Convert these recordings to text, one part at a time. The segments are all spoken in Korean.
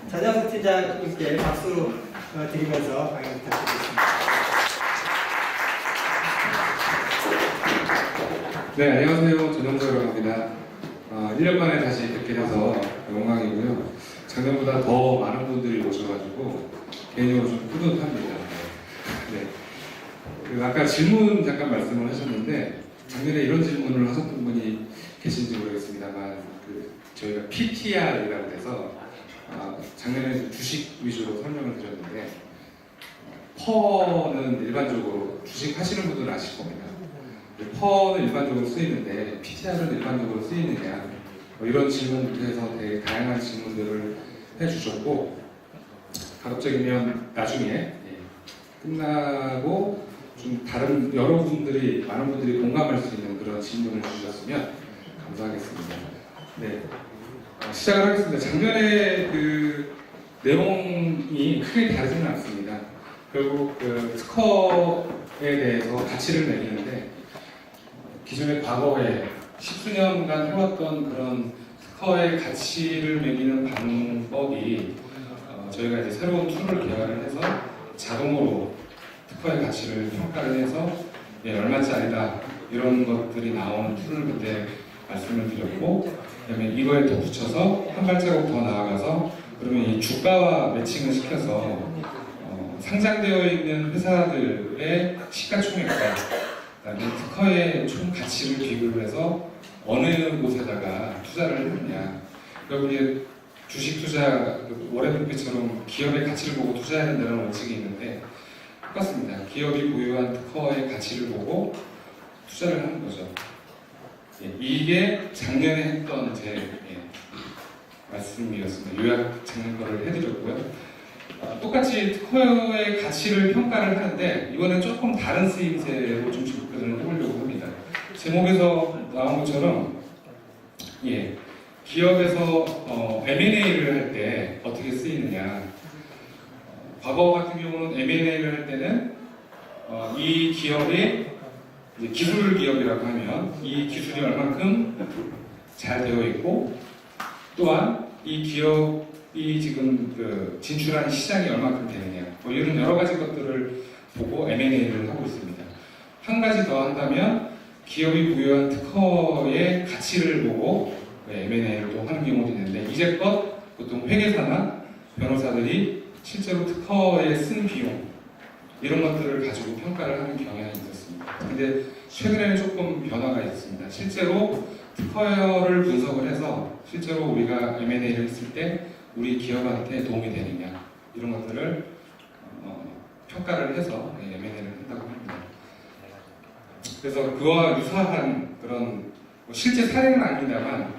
전영석 팀장님께 박수 드리면서 강의 부탁드리겠습니다. 네, 안녕하세요. 전영석이라고 합니다. 1년 만에 다시 뵙게 돼서 영광이고요. 작년보다 더 많은 분들이 오셔가지고 개인적으로 좀 뿌듯합니다. 네. 그 아까 질문 잠깐 말씀을 하셨는데 작년에 이런 질문을 하셨던 분이 계신지 모르겠습니다만 저희가 PTR이라고 해서 작년에 주식 위주로 설명을 드렸는데 퍼는 일반적으로 주식 하시는 분들은 아실 겁니다. 퍼는 일반적으로 쓰이는데 PTR은 일반적으로 쓰이느냐 이런 질문부터 해서 되게 다양한 질문들을 해주셨고 가급적이면 나중에 끝나고 좀 다른 여러분들이 많은 분들이 공감할 수 있는 그런 질문을 주셨으면 감사하겠습니다. 네, 시작을 하겠습니다. 작년에 그 내용이 크게 다르지는 않습니다. 결국 그 특허에 대해서 가치를 매기는데 기존의 과거에 10수년간 해왔던 그런 특허의 가치를 매기는 방법이 저희가 이제 새로운 툴을 개발을 해서 자동으로 특허의 가치를 평가를 해서 얼마짜리다 이런 것들이 나오는 툴을 그때 말씀을 드렸고 그다음에 이거에 덧붙여서 한 발자국 더 나아가서 그러면 이 주가와 매칭을 시켜서 상장되어 있는 회사들의 시가총액과 그다음에 특허의 총 가치를 비교를 해서 어느 곳에다가 투자를 했느냐. 그리고 이제 주식 투자, 워렌 버핏처럼 기업의 가치를 보고 투자해야 된다는 원칙이 있는데 똑같습니다. 기업이 보유한 특허의 가치를 보고 투자를 하는 거죠. 이게 작년에 했던 제 말씀이었습니다. 요약 작년 거를 해드렸고요. 똑같이 특허의 가치를 평가를 하는데 이번엔 조금 다른 쓰임새로 좀 접근을 해보려고 합니다. 제목에서 나온 것처럼 기업에서 M&A를 할 때 어떻게 쓰이느냐. 과거 같은 경우는 M&A를 할 때는 이 기업이 기술 기업이라고 하면 이 기술이 얼만큼 잘 되어 있고 또한 이 기업이 지금 진출한 시장이 얼만큼 되느냐 이런 여러 가지 것들을 보고 M&A를 하고 있습니다. 한 가지 더 한다면 기업이 부여한 특허의 가치를 보고 M&A를 또 하는 경우도 있는데 이제껏 보통 회계사나 변호사들이 실제로 특허에 쓴 비용 이런 것들을 가지고 평가를 하는 경향이 있었습니다. 근데 최근에는 조금 변화가 있었습니다. 실제로 특허를 분석을 해서 실제로 우리가 M&A를 했을 때 우리 기업한테 도움이 되느냐 이런 것들을 평가를 해서 M&A를 한다고 합니다. 그래서 그와 유사한 그런 실제 사례는 아닙니다만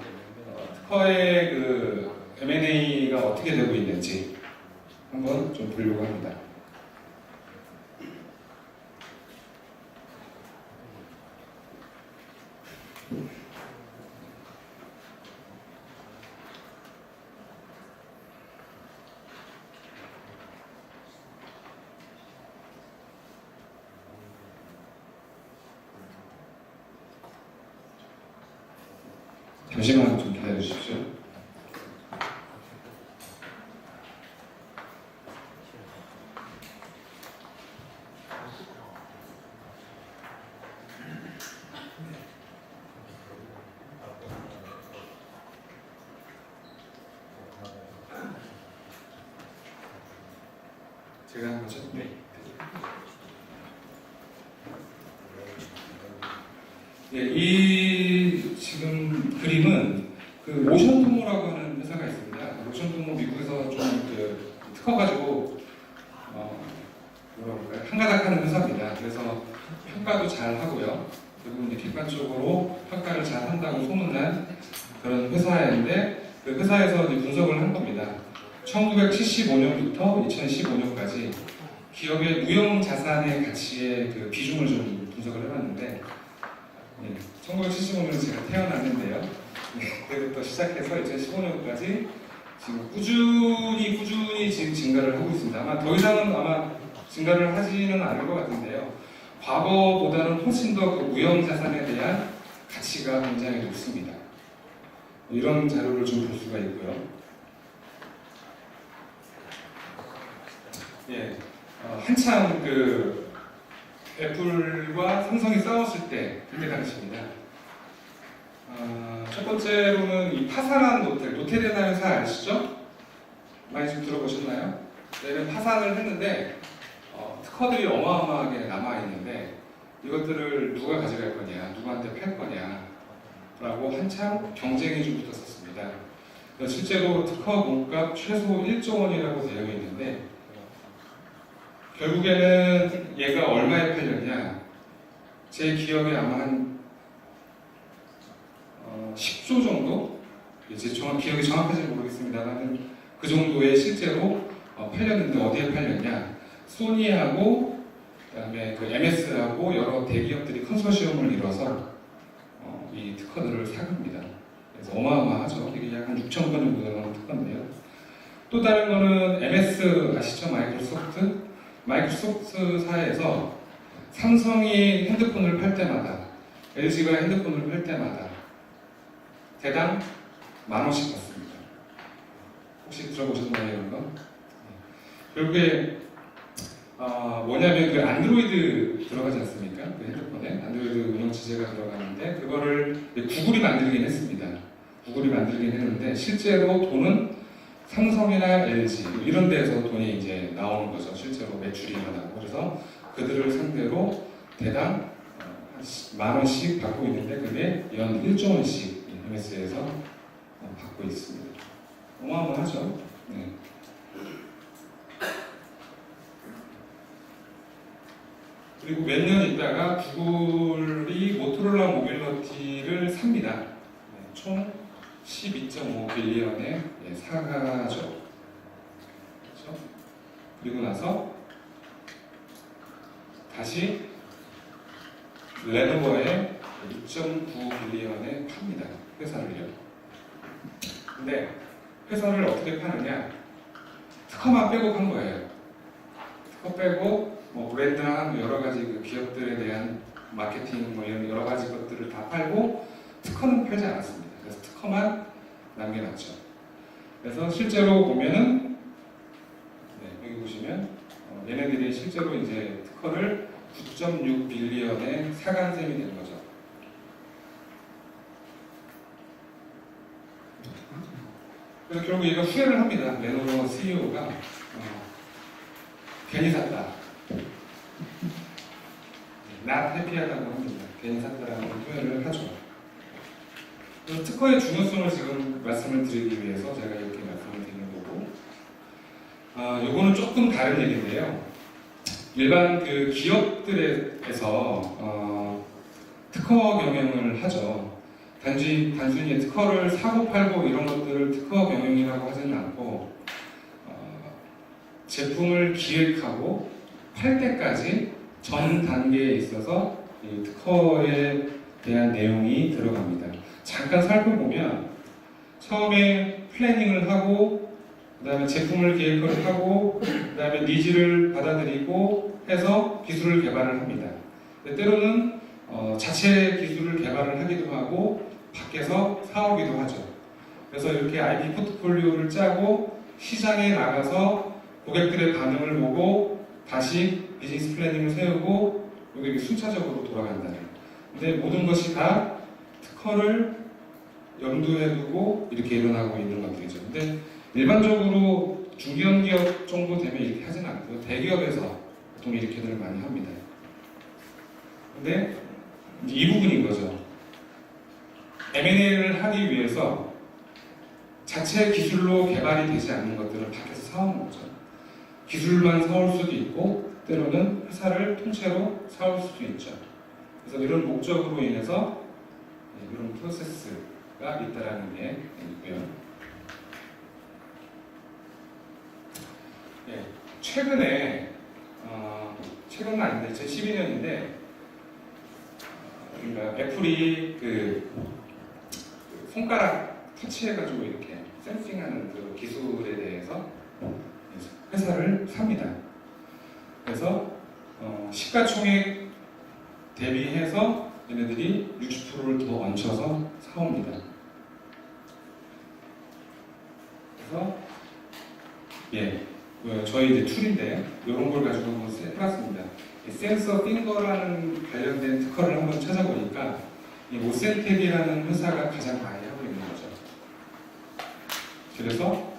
특허의 그 M&A가 어떻게 되고 있는지 한번 좀 보려고 합니다. 잠시만 좀 기다려 주십시오. 제가 한 거죠? 네. 이 지금 그림은 그 오션토모라고 하는 회사가 있습니다. 오션토모 미국에서 좀 특허 가지고 한가닥하는 회사입니다. 그래서 평가도 잘 하고요. 그리고 이제 객관적으로 평가를 잘 한다고 소문난 그런 회사인데 그 회사에서 이제 분석을 한 겁니다. 1975년부터 2015년까지 기업의 무형 자산의 가치의 그 비중을 좀 분석을 해봤는데 1975년에 제가 태어났는데요. 그때부터 시작해서 2015년까지 지금 꾸준히 지금 증가를 하고 있습니다. 아마 더 이상은 증가를 하지는 않을 것 같은데요. 과거보다는 훨씬 더 그 무형 자산에 대한 가치가 굉장히 높습니다. 이런 자료를 좀 볼 수가 있고요. 예, 한참 그 애플과 삼성이 싸웠을 때 그때 당시입니다. 첫 번째로는 이 파산한 노텔이라는 회사 아시죠? 많이 좀 들어보셨나요? 얘는 파산을 했는데 특허들이 어마어마하게 남아있는데 이것들을 누가 가져갈 거냐, 누구한테 팔 거냐 라고 한참 경쟁이 좀 붙었었습니다. 실제로 특허 몸값 최소 1조 원이라고 되어 있는데 결국에는 얘가 얼마에 팔렸냐, 제 기억에 아마 한 10조 정도? 제 기억이 정확하지 모르겠습니다만 그 정도에 실제로 팔렸는데 어디에 팔렸냐, 소니하고 그다음에 그 MS하고 여러 대기업들이 컨소시엄을 이뤄서 이 특허들을 사갑니다. 그래서 어마어마하죠. 이게 약 한 6천 건 정도 되는 특허인데요. 또 다른 거는 MS 아시죠? 마이크로소프트사에서 삼성이 핸드폰을 팔 때마다, LG가 핸드폰을 팔 때마다 대당 10,000원씩 받습니다. 혹시 들어보셨나요, 이런 거? 결국에 뭐냐면 그 안드로이드 들어가지 않습니까? 그 핸드폰에 안드로이드 운영 체제가 들어가는데 그거를 구글이 만들긴 했습니다. 구글이 만들긴 했는데 실제로 돈은 삼성이나 LG 이런 데서 돈이 이제 나오는 거죠. 실제로 매출이 일어나고. 그래서 그들을 상대로 대당 10,000원씩 받고 있는데 그게 연 1조 원씩 MS에서 받고 있습니다. 어마어마하죠. 네. 그리고 몇 년 있다가 구글이 모토로라 모빌리티를 삽니다. 네, 총 12.5 빌리언에 사가죠. 그렇죠? 그리고 나서 다시 레노버에 6.9 빌리언에 팝니다. 회사를요. 근데 회사를 어떻게 파느냐? 특허만 빼고 판 거예요. 특허 빼고 뭐 브랜드나 여러 가지 그 기업들에 대한 마케팅 뭐 이런 여러 가지 것들을 다 팔고 특허는 팔지 않았습니다. 그래서 특허만 남겨놨죠. 그래서 실제로 보면은 여기 보시면 얘네들이 실제로 이제 특허를 9.6 빌리언에 사간 셈이 된 거죠. 그래서 결국 얘가 후회를 합니다. 레노버 CEO가 괜히 샀다. not happy하다고 합니다. 괜히 샀다라는 표현을 하죠. 그래서 특허의 중요성을 지금 말씀을 드리기 위해서 제가 이렇게 말씀을 드리는 거고, 요거는 조금 다른 얘기인데요. 일반 그 기업들에서 특허 경영을 하죠. 단순히 특허를 사고 팔고 이런 것들을 특허 경영이라고 하지는 않고 제품을 기획하고 팔 때까지 전 단계에 있어서 이 특허에 대한 내용이 들어갑니다. 잠깐 살펴보면 처음에 플래닝을 하고 그 다음에 제품을 기획을 하고 그 다음에 니즈를 받아들이고 해서 기술을 개발을 합니다. 때로는 자체 기술을 개발을 하기도 하고 밖에서 사오기도 하죠. 그래서 이렇게 IP 포트폴리오를 짜고 시장에 나가서 고객들의 반응을 보고 다시 비즈니스 플래닝을 세우고 이게 순차적으로 돌아간다는. 근데 모든 것이 다 특허를 염두에 두고 이렇게 일어나고 있는 것들이죠. 근데 일반적으로 중견 기업 정도 되면 이렇게 하진 않고요. 대기업에서 보통 이렇게들 많이 합니다. 근데 이 부분인 거죠. M&A를 하기 위해서 자체 기술로 개발이 되지 않는 것들을 밖에서 사오는 거죠. 기술만 사올 수도 있고 때로는 회사를 통째로 사올 수도 있죠. 그래서 이런 목적으로 인해서 이런 프로세스가 있다라는 게 있고요. 최근에 최근은 아닌데 2012년인데 그러니까 애플이 그 손가락 터치해가지고 이렇게 센싱하는 그 기술에 대해서 회사를 삽니다. 그래서 시가총액 대비해서 얘네들이 60%를 더 얹혀서 사옵니다. 그래서 저희 이제 툴인데 이런 걸 가지고 한번 해봤습니다. 센서 핑거라는 관련된 특허를 한번 찾아보니까 이 오센텍이라는 회사가 가장 많이 하고 있는 거죠. 그래서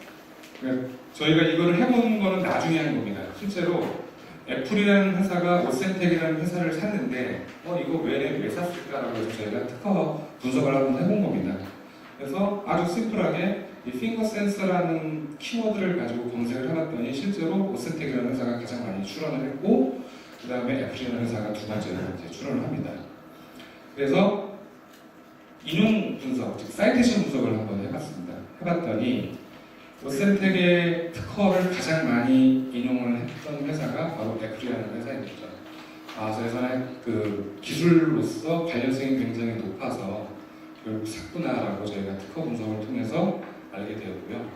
저희가 이거를 해보는 거는 나중에 하는 겁니다. 실제로 애플이라는 회사가 오센텍이라는 회사를 샀는데 이거 왜 샀을까라고 해서 저희가 특허 분석을 한번 해본 겁니다. 그래서 아주 심플하게 이 핑거 센서라는 키워드를 가지고 검색을 해봤더니 실제로 오센텍이라는 회사가 가장 많이 출원을 했고 그 다음에 애플이라는 회사가 두 번째로 이제 출원을 합니다. 그래서 인용 분석, 즉 사이테이션 분석을 한번 해봤습니다. 해봤더니 오센텍의 특허를 가장 많이 인용을 했던 회사가 바로 애플이라는 회사입니다. 그래서 그 기술로서 관련성이 굉장히 높아서 결국 샀구나라고 저희가 특허 분석을 통해서 알게 되었고요.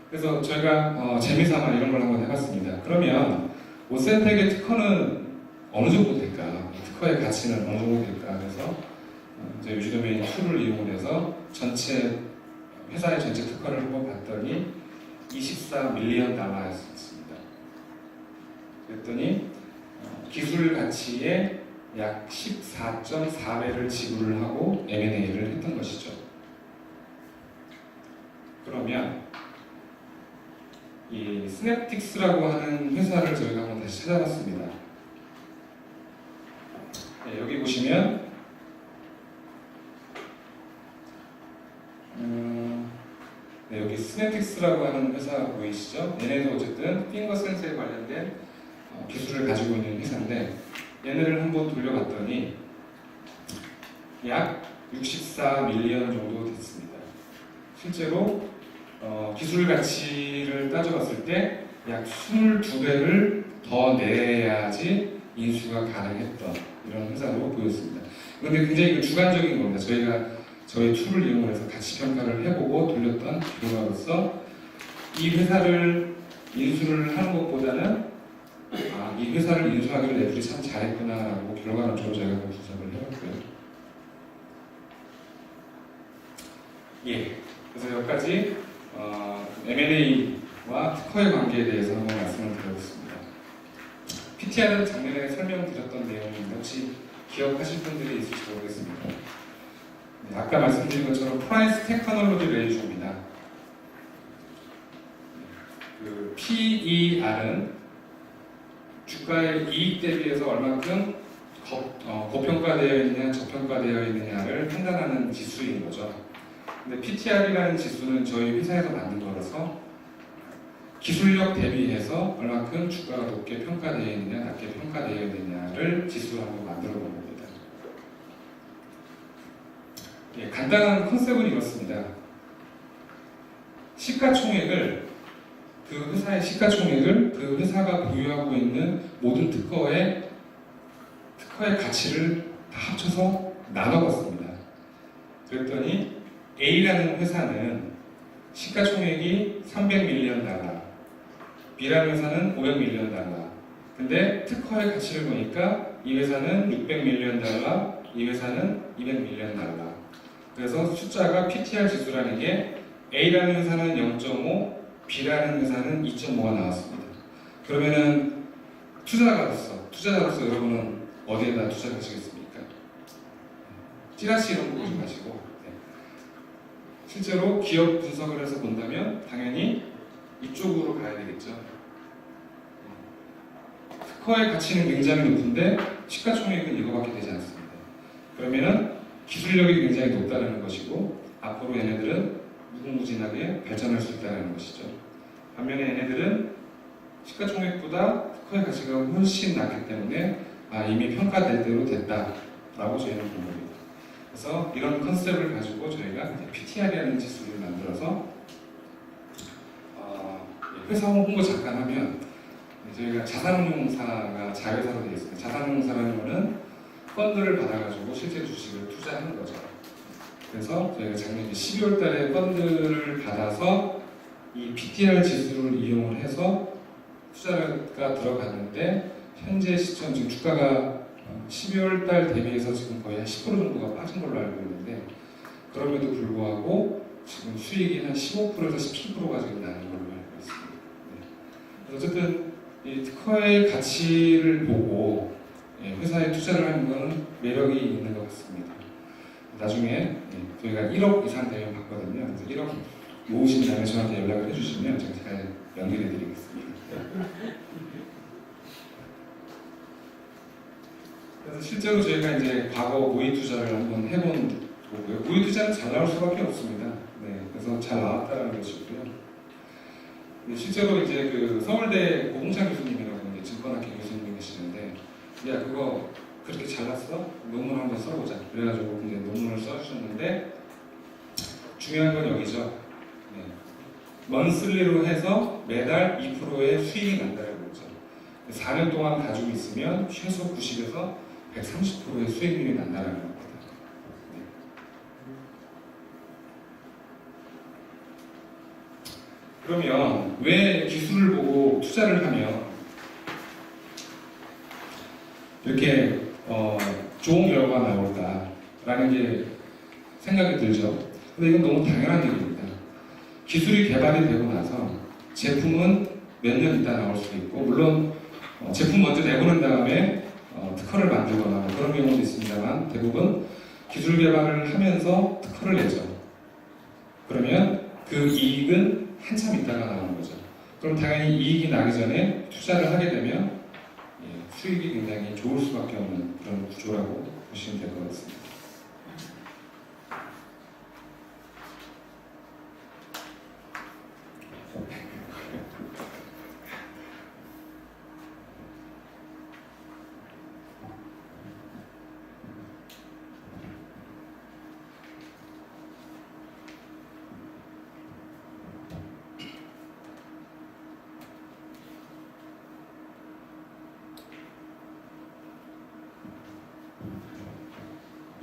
그래서 저희가 재미삼아 이런 걸 한번 해봤습니다. 그러면 오센텍의 특허는 어느 정도 될까? 특허의 가치는 어느 정도 될까? 그래서 저희 유지도메인 툴을 이용을 해서 회사의 전체 특허를 한번 봤더니 24밀리언 달러였습니다. 그랬더니 기술 가치의 약 14.4배를 지불을 하고 M&A를 했던 것이죠. 그러면 이 스냅틱스라고 하는 회사를 저희가 한번 다시 찾아봤습니다. 네, 여기 보시면 여기 스냅틱스라고 하는 회사 보이시죠? 얘네도 어쨌든 핑거 센서에 관련된 기술을 가지고 있는 회사인데 얘네를 한번 돌려봤더니 약 64밀리언 정도 됐습니다. 실제로 기술 가치를 따져봤을 때 약 22배를 더 내야지 인수가 가능했던 이런 회사로 보였습니다. 그런데 굉장히 주관적인 겁니다. 저희가 저희 툴을 이용해서 가치 평가를 해보고 돌렸던 결과로서 이 회사를 인수를 하는 것보다는 이 회사를 인수하기를 애플이 참 잘했구나라고 결과론적으로 저희가 분석을 해봤고요. 그래서 여기까지 M&A와 특허의 관계에 대해서 한번 말씀을 드려보겠습니다. PTR은 작년에 설명드렸던 내용인데 혹시 기억하실 분들이 있을지 모르겠습니다. 아까 말씀드린 것처럼 프라이스 테크놀로지 레이쇼입니다. 그 PER은 주가의 이익 대비해서 얼마큼 고평가되어 있느냐 저평가되어 있느냐를 판단하는 지수인 거죠. 근데 PTR이라는 지수는 저희 회사에서 만든 거라서 기술력 대비해서 얼마큼 주가가 높게 평가되어 있느냐 낮게 평가되어 있느냐를 지수로 한번 만들어 본 겁니다. 간단한 컨셉은 이렇습니다. 시가총액을 그 회사의 시가총액을 그 회사가 보유하고 있는 모든 특허의 가치를 다 합쳐서 나눠봤습니다. 그랬더니 A라는 회사는 시가총액이 300밀리언 달러, B라는 회사는 500밀리언 달러. 근데 특허의 가치를 보니까 이 회사는 600밀리언 달러, 이 회사는 200밀리언 달러. 그래서 숫자가 PTR 지수라는 게 A라는 회사는 0.5, B라는 회사는 2.5가 나왔습니다. 그러면은 투자자로서 여러분은 어디에다 투자하시겠습니까? 찌라시 이런 거 보지 마시고 실제로 기업 분석을 해서 본다면 당연히 이쪽으로 가야 되겠죠. 특허의 가치는 굉장히 높은데 시가총액은 이거밖에 되지 않습니다. 그러면은 기술력이 굉장히 높다는 것이고 앞으로 얘네들은 무궁무진하게 발전할 수 있다는 것이죠. 반면에 얘네들은 시가총액보다 특허의 가치가 훨씬 낮기 때문에 이미 평가될 대로 됐다라고 저희는 본 겁니다. 그래서 이런 컨셉을 가지고 저희가 PTR이라는 지수를 만들어서 회사 홍보 잠깐 하면 저희가 자산운용사가 자회사로 되어 있습니다. 자산운용사라는 것은 펀드를 받아가지고 실제 주식을 투자하는 거죠. 그래서 저희가 작년 12월 달에 펀드를 받아서 이 PTR 지수를 이용을 해서 투자가 들어갔는데 현재 시점 지금 주가가 12월 달 대비해서 지금 거의 한 10% 정도가 빠진 걸로 알고 있는데 그럼에도 불구하고 지금 수익이 한 15%에서 17%가 지금 나는 걸로 알고 있습니다. 이 특허의 가치를 보고 회사에 투자를 하는 것은 매력이 있는 것 같습니다. 나중에 저희가 1억 이상 되면 받거든요. 그래서 1억 모으신 다음에 저한테 연락을 해주시면 제가 잘 연결해 드리겠습니다. 그래서 실제로 저희가 이제 과거 모의 투자를 한번 해본 거고요. 모의 투자는 잘 나올 수밖에 없습니다. 그래서 잘 나왔다는 것이고요. 실제로 이제 그 서울대 고봉찬 교수님이라고 이제 증권학회 교수님이 계시는데, 야 그거 그렇게 잘났어? 논문 한번 써보자. 그래가지고 이제 논문을 써주셨는데 중요한 건 여기죠. 먼슬리로 해서 매달 2%의 수익이 난다는 거죠. 4년 동안 가지고 있으면 최소 90에서 130%의 수익률이 난다는 겁니다. 그러면 왜 기술을 보고 투자를 하면 이렇게 좋은 결과가 나올까라는 게 생각이 들죠. 근데 이건 너무 당연한 얘기입니다. 기술이 개발이 되고 나서 제품은 몇 년 있다 나올 수도 있고, 물론 제품 먼저 내보낸 다음에 특허를 만들거나 뭐 그런 경우도 있습니다만, 대부분 기술 개발을 하면서 특허를 내죠. 그러면 그 이익은 한참 있다가 나오는 거죠. 그럼 당연히 이익이 나기 전에 투자를 하게 되면 수익이 굉장히 좋을 수밖에 없는 그런 구조라고 보시면 될 것 같습니다.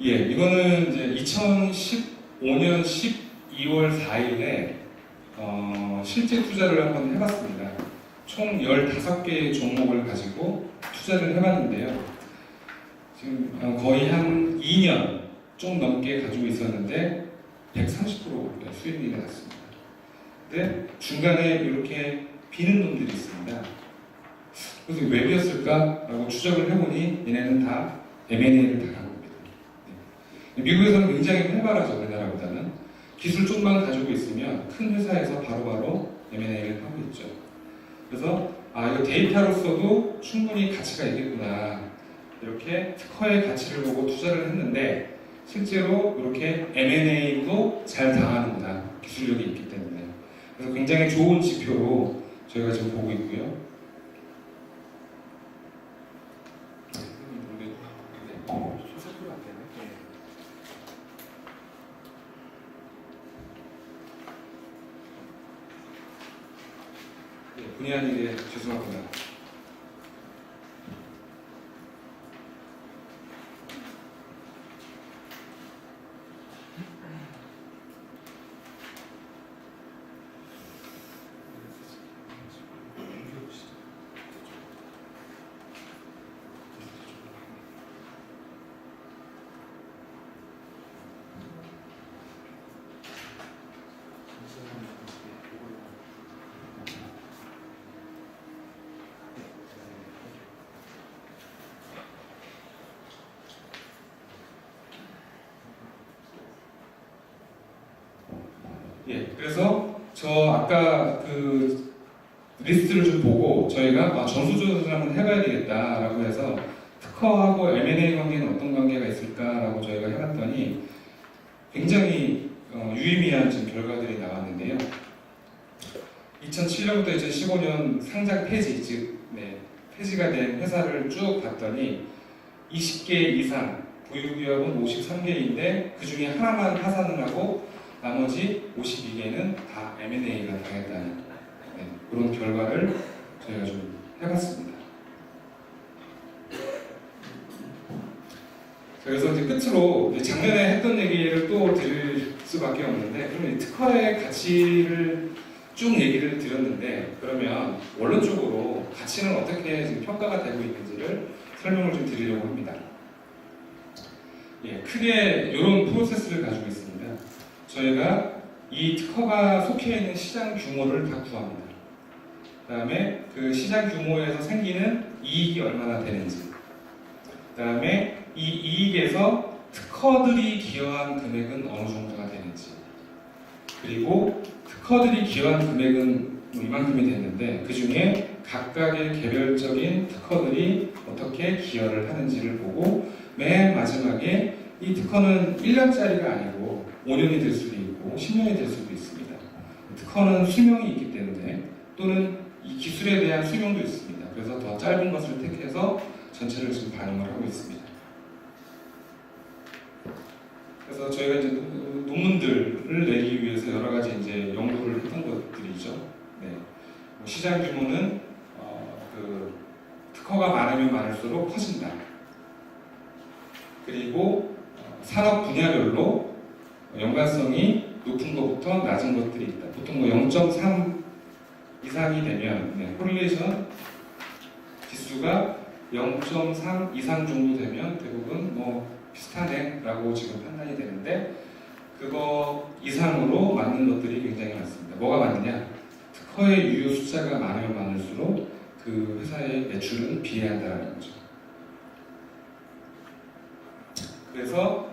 이거는 이제 2015년 12월 4일에 실제 투자를 한번 해봤습니다. 총 15개의 종목을 가지고 투자를 해봤는데요. 지금 거의 한 2년 좀 넘게 가지고 있었는데 130% 수익률이 났습니다. 근데 중간에 이렇게 비는 놈들이 있습니다. 그래서 왜 비었을까라고 추적을 해보니 얘네는 다 M&A를 다 한 겁니다. 미국에서는 굉장히 활발하죠. 우리나라보다는. 기술 좀만 가지고 있으면 큰 회사에서 바로바로 M&A를 하고 있죠. 그래서 이거 데이터로서도 충분히 가치가 있겠구나, 이렇게 특허의 가치를 보고 투자를 했는데 실제로 이렇게 M&A도 잘 당하는구나, 기술력이 있기 때문에. 그래서 굉장히 좋은 지표로 저희가 지금 보고 있고요. 본의 아니게 죄송합니다. 그래서 저 아까 그 리스트를 좀 보고 저희가 전수조사를 한번 해봐야 되겠다라고 해서 특허하고 M&A 관계는 어떤 관계가 있을까라고 저희가 해봤더니 굉장히 유의미한 지금 결과들이 나왔는데요. 2007년부터 2015년 상장 폐지, 즉 폐지가 된 회사를 쭉 봤더니 20개 이상, 보유기업은 53개인데 그 중에 하나만 파산을 하고 나머지 52개는 다 M&A가 당했다는 그런 결과를 저희가 좀 해봤습니다. 그래서 이제 끝으로 작년에 했던 얘기를 또 드릴 수밖에 없는데, 그러면 이 특허의 가치를 쭉 얘기를 드렸는데, 그러면 원론적으로 가치는 어떻게 지금 평가가 되고 있는지를 설명을 좀 드리려고 합니다. 크게 이런 프로세스를 가지고 있습니다. 저희가 이 특허가 속해 있는 시장 규모를 다 구합니다. 그다음에 그 시장 규모에서 생기는 이익이 얼마나 되는지, 그다음에 이 이익에서 특허들이 기여한 금액은 어느 정도가 되는지, 그리고 특허들이 기여한 금액은 뭐 이만큼이 됐는데 그 중에 각각의 개별적인 특허들이 어떻게 기여를 하는지를 보고 맨 마지막에 이 특허는 1년짜리가 아니고 5년이 될 수도 있고 10년이 될 수도 있습니다. 특허는 수명이 있기 때문에 또는 이 기술에 대한 수명도 있습니다. 그래서 더 짧은 것을 택해서 전체를 지금 반영을 하고 있습니다. 그래서 저희가 이제 논문들을 내기 위해서 여러 가지 이제 연구를 했던 것들이죠. 네. 뭐 시장 규모는 그 특허가 많으면 많을수록 커진다. 그리고 산업 분야별로 연관성이 높은 것부터 낮은 것들이 있다. 보통 뭐 0.3 이상이 되면 코릴레이션 지수가 0.3 이상 정도 되면 대부분 뭐 비슷하네 라고 지금 판단이 되는데 그거 이상으로 맞는 것들이 굉장히 많습니다. 뭐가 맞느냐? 특허의 유효 숫자가 많으면 많을수록 그 회사의 매출은 비례한다는 거죠. 그래서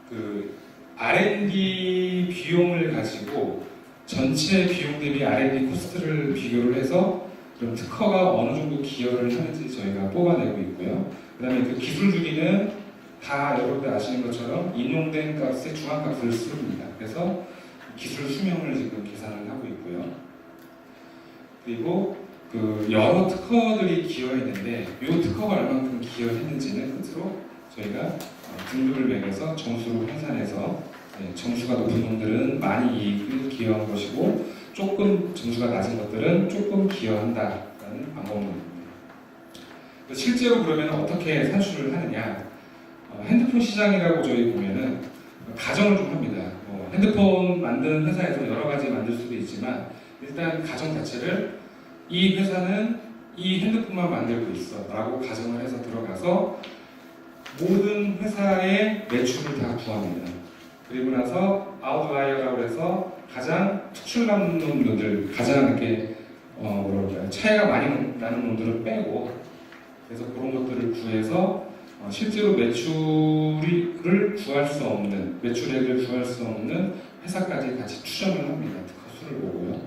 그 R&D 비용을 가지고 전체 비용 대비 R&D 코스트를 비교를 해서 그럼 특허가 어느 정도 기여를 하는지 저희가 뽑아내고 있고요. 그 다음에 그 기술 주기는 다 여러분들 아시는 것처럼 인용된 값의 중앙값을 씁니다. 그래서 기술 수명을 지금 계산을 하고 있고요. 그리고 그 여러 특허들이 기여했는데 이 특허가 얼만큼 기여했는지는 끝으로 저희가 등급을 매겨서 점수로 환산해서 점수가 높은 놈들은 많이 이익을 기여한 것이고 조금 점수가 낮은 것들은 조금 기여한다라는 방법론입니다. 실제로 그러면 어떻게 산출을 하느냐? 핸드폰 시장이라고 저희 보면은 가정을 좀 합니다. 핸드폰 만드는 회사에서 여러 가지 만들 수도 있지만 일단 가정 자체를 이 회사는 이 핸드폰만 만들고 있어 라고 가정을 해서 들어가서 모든 회사의 매출을 다 구합니다. 그리고 나서 아웃라이어라고 해서 가장 특출 나는 놈들, 가장 이렇게 차이가 많이 나는 놈들을 빼고 그래서 그런 것들을 구해서 실제로 매출을 구할 수 없는, 매출액을 구할 수 없는 회사까지 같이 추정을 합니다. 특허 수를 보고요.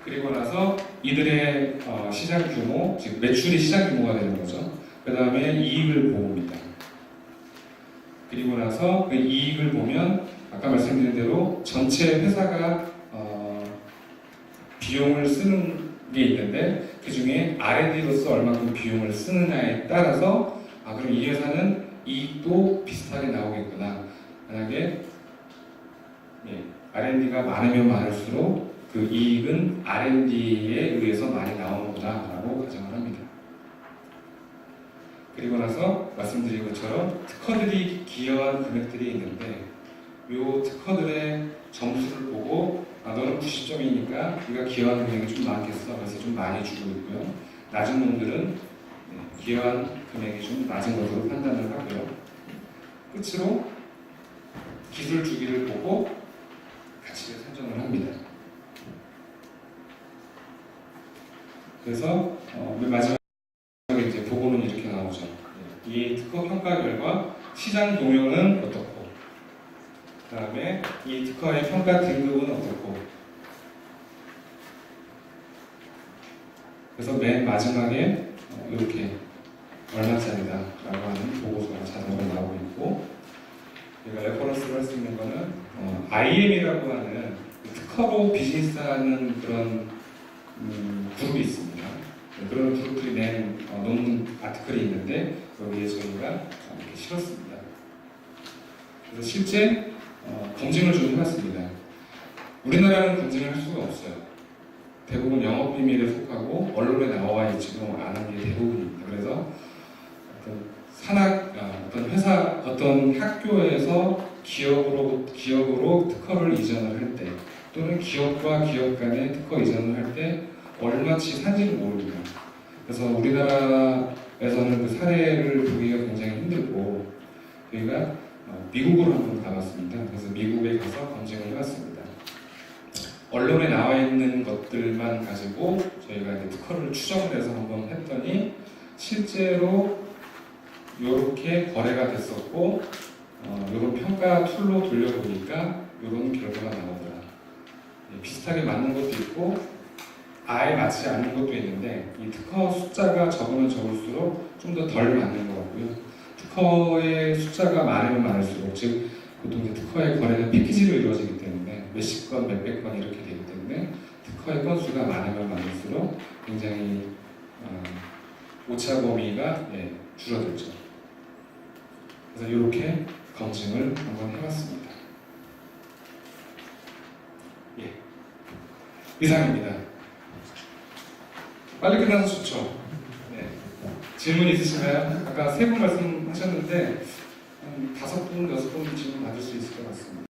그리고 나서 이들의 시장 규모, 즉 매출이 시장 규모가 되는 거죠. 그 다음에 이익을 봅니다. 그리고 나서 그 이익을 보면 아까 말씀드린 대로 전체 회사가 비용을 쓰는 게 있는데 그 중에 R&D로서 얼마큼 비용을 쓰느냐에 따라서 그럼 이 회사는 이익도 비슷하게 나오겠구나. 만약에 R&D가 많으면 많을수록 그 이익은 R&D에 의해서 많이 나오는구나 라고 가정을 합니다. 그리고 나서 말씀드린 것처럼 특허들이 기여한 금액들이 있는데 이 특허들의 점수를 보고 너는 90점이니까 네가 기여한 금액이 좀 많겠어. 그래서 좀 많이 주고 있고요. 낮은 놈들은 기여한 금액이 좀 낮은 것으로 판단을 하고요. 끝으로 기술 주기를 보고 가치를 산정을 합니다. 그래서 맨 마지막에 이제 보고는 이렇게 나오죠. 이 특허 평가 결과 시장 동향은 어떻고, 그 다음에 이 특허의 평가 등급은 어떻고, 그래서 맨 마지막에 이렇게 얼마짜리다 라고 하는 보고서가 자동으로 나오고 있고, 제가 레퍼런스를 할 수 있는 거는 IM이라고 하는 특허로 비즈니스하는 그런 그룹이 있습니다. 그런 그룹들이 낸 논문 아티클이 있는데 여기에 저희가 이렇게 실었습니다. 그래서 실제 검증을 좀 해봤습니다. 우리나라는 검증을 할 수가 없어요. 대부분 영업비밀에 속하고 언론에 나와 있지도 않은 게 대부분입니다. 그래서 어떤 회사, 어떤 학교에서 기업으로 특허를 이전을 할 때, 또는 기업과 기업 간의 특허 이전을 할 때 얼마치 산지를 모릅니다. 그래서 우리나라에서는 그 사례를 보기가 굉장히 힘들고, 저희가 미국으로 한번 가봤습니다. 그래서 미국에 가서 검증을 해봤습니다. 언론에 나와 있는 것들만 가지고 저희가 이제 특허를 추정을 해서 한번 했더니 실제로 이렇게 거래가 됐었고 이런 평가 툴로 돌려보니까 이런 결과가 나오더라. 비슷하게 맞는 것도 있고 아예 맞지 않는 것도 있는데 이 특허 숫자가 적으면 적을수록 좀 더 덜 맞는 것 같고요. 특허의 숫자가 많으면 많을수록 즉 보통 이제 특허의 거래는 패키지로 이루어지기 때문에 몇십 건, 몇백 건 이렇게 되기 때문에 특허의 건수가 많으면 많을수록 굉장히 오차 범위가 줄어들죠. 그래서 이렇게 검증을 한번 해봤습니다. 예, 이상입니다. 빨리 끝나서 좋죠. 네. 질문 있으신가요? 아까 3분 말씀하셨는데 한 5분, 6분 질문 받을 수 있을 것 같습니다.